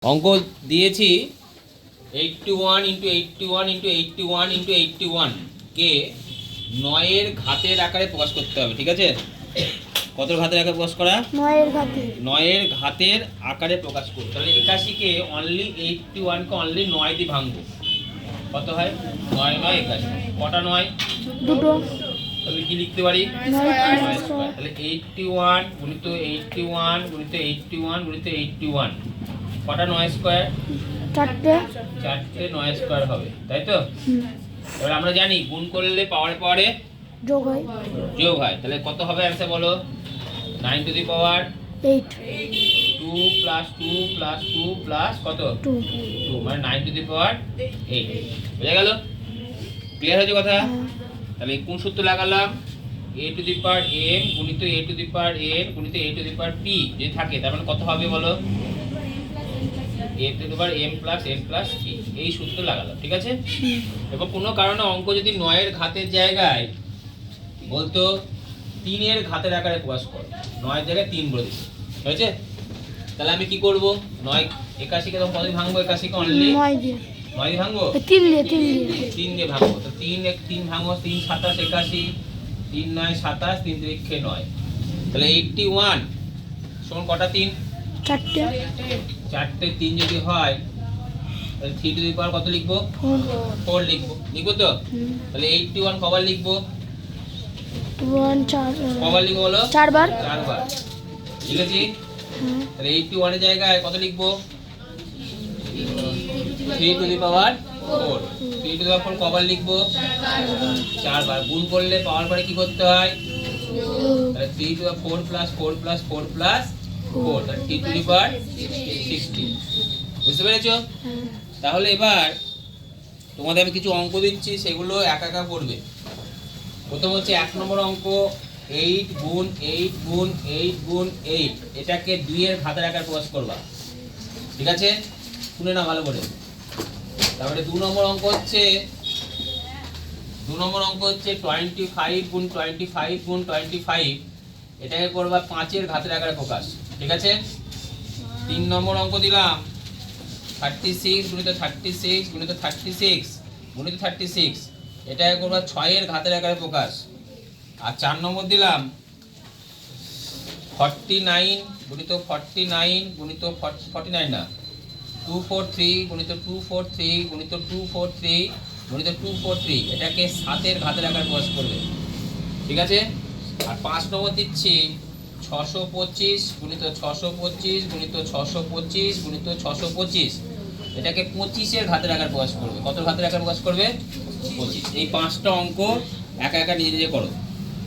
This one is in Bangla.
অঙ্ক দিয়েছি 81 ইন্টু 81 ইন্টু 81 ইন্টু 81 কে 9 এর ঘাতের আকারে প্রকাশ করতে হবে। ঠিক আছে, কত ঘাতের আকারে প্রকাশ করা? 9 এর ঘাতের আকারে প্রকাশ করতে। তাহলে 81 কে অনলি 81 কে অনলি 9 দিয়ে ভাঙবো। কত হয়? 9 9 81। কটা 9? দুটো। তাহলে কি লিখতে পারি? 9 স্কয়ার। তাহলে 81 গুণিত 81 গুণিত 81 গুণিত 81 কটা 9 স্কয়ার? চারটে। 9 স্কয়ার হবে, তাই তো? এবার আমরা জানি গুণ করলে পাওয়ারে পাওয়ারে যোগ হয়। তাহলে কত হবে অ্যানসার বলো? 9 to the power 8 2 plus 2 plus 2 plus কত? 2 মানে 9 টু দি পাওয়ার 8। বুঝা গেল? ক্লিয়ার হয়েছে কথা? তাহলে কোন সূত্র লাগালাম? a to the power m গুণিত a to the power n গুণিত a to the power p যদি থাকে, তার মানে কত হবে বলো? a to the power m plus n plus p। এই সূত্র লাগালাম, ঠিক আছে? এবার কোনো কারণে অঙ্ক যদি 9 এর ঘাতের জায়গায় বলতো 3 এর ঘাতের আকারে প্রকাশ করো, 9 এর জায়গায় 3 বলে দিচ্ছি, হয়েছে? তাহলে আমি কি করব? 9 81 কে তখন কত দিয়ে ভাঙবো? 81 কে অনলি 9 দিয়ে 9 দিয়ে ভাঙবো। 3 দিয়ে ভাঙবো। তো 3 ভাঙবো, 3 27 81, 3 9 27, 3 3 9। তাহলে 81 সমান কটা 3? চারটে। চারটে 3 যদি হয় তাহলে 3 টু দি পাওয়ার কত লিখবো? 4 লিখবো তো? তাহলে 81 কবার লিখবো? 4 কবার লিখবো বলো? 4 বার। 4 বার লিখেছি। তাহলে 81 এর জায়গায় কত লিখবো? 3 to the power 4। 3 to the পাওয়ার 4 কবার লিখবো? 4 বার। গুণ করলে পাওয়ার পরে কি করতে হয়? তাহলে 3 to the power 4 plus 4 plus 4 plus 4, তাহলে 3 টু দি পাওয়ার 16। বুঝতে পেরেছো? তাহলে এবার তোমাদের আমি কিছু অঙ্ক দিচ্ছি, সেগুলো একা একা করবে। প্রথম হচ্ছে 1 নম্বর অঙ্ক 8 গুণ 8 গুণ 8 গুণ 8, এটাকে 2 এর ঘাতের আকারে প্রকাশ করবা। ঠিক আছে, শুনে না ভালো করে। তারপরে 2 নম্বর অঙ্ক হচ্ছে 25 গুণ 25 গুণ 25, এটাকে করবা 5 এর ঘাতের আকারে প্রকাশ। ঠিক আছে। 3 নম্বর অঙ্ক দিলাম 36 গুণিত 36 গুণিত 36 গুণিত 36, এটাকে করবা 6 এর ঘাতের আকারে প্রকাশ। আর 4 নম্বর দিলাম 49 গুণিত 49 গুণিত 49 না 243 গুণিত 243 গুণিত 243 গুণিত 243, এটাকে 7 এর ঘাতের আকারে প্রকাশ করবে। ঠিক আছে। আর 5 নম্বর দিচ্ছি 625 গুণিত 625 গুণিত 625 গুণিত 625, এটাকে 25 এর ঘাতের আকারে প্রকাশ করবে। কত ঘাতের আকারে প্রকাশ করবে? 25। এই 5টা অঙ্ক একা একা নিজে নিজে করো।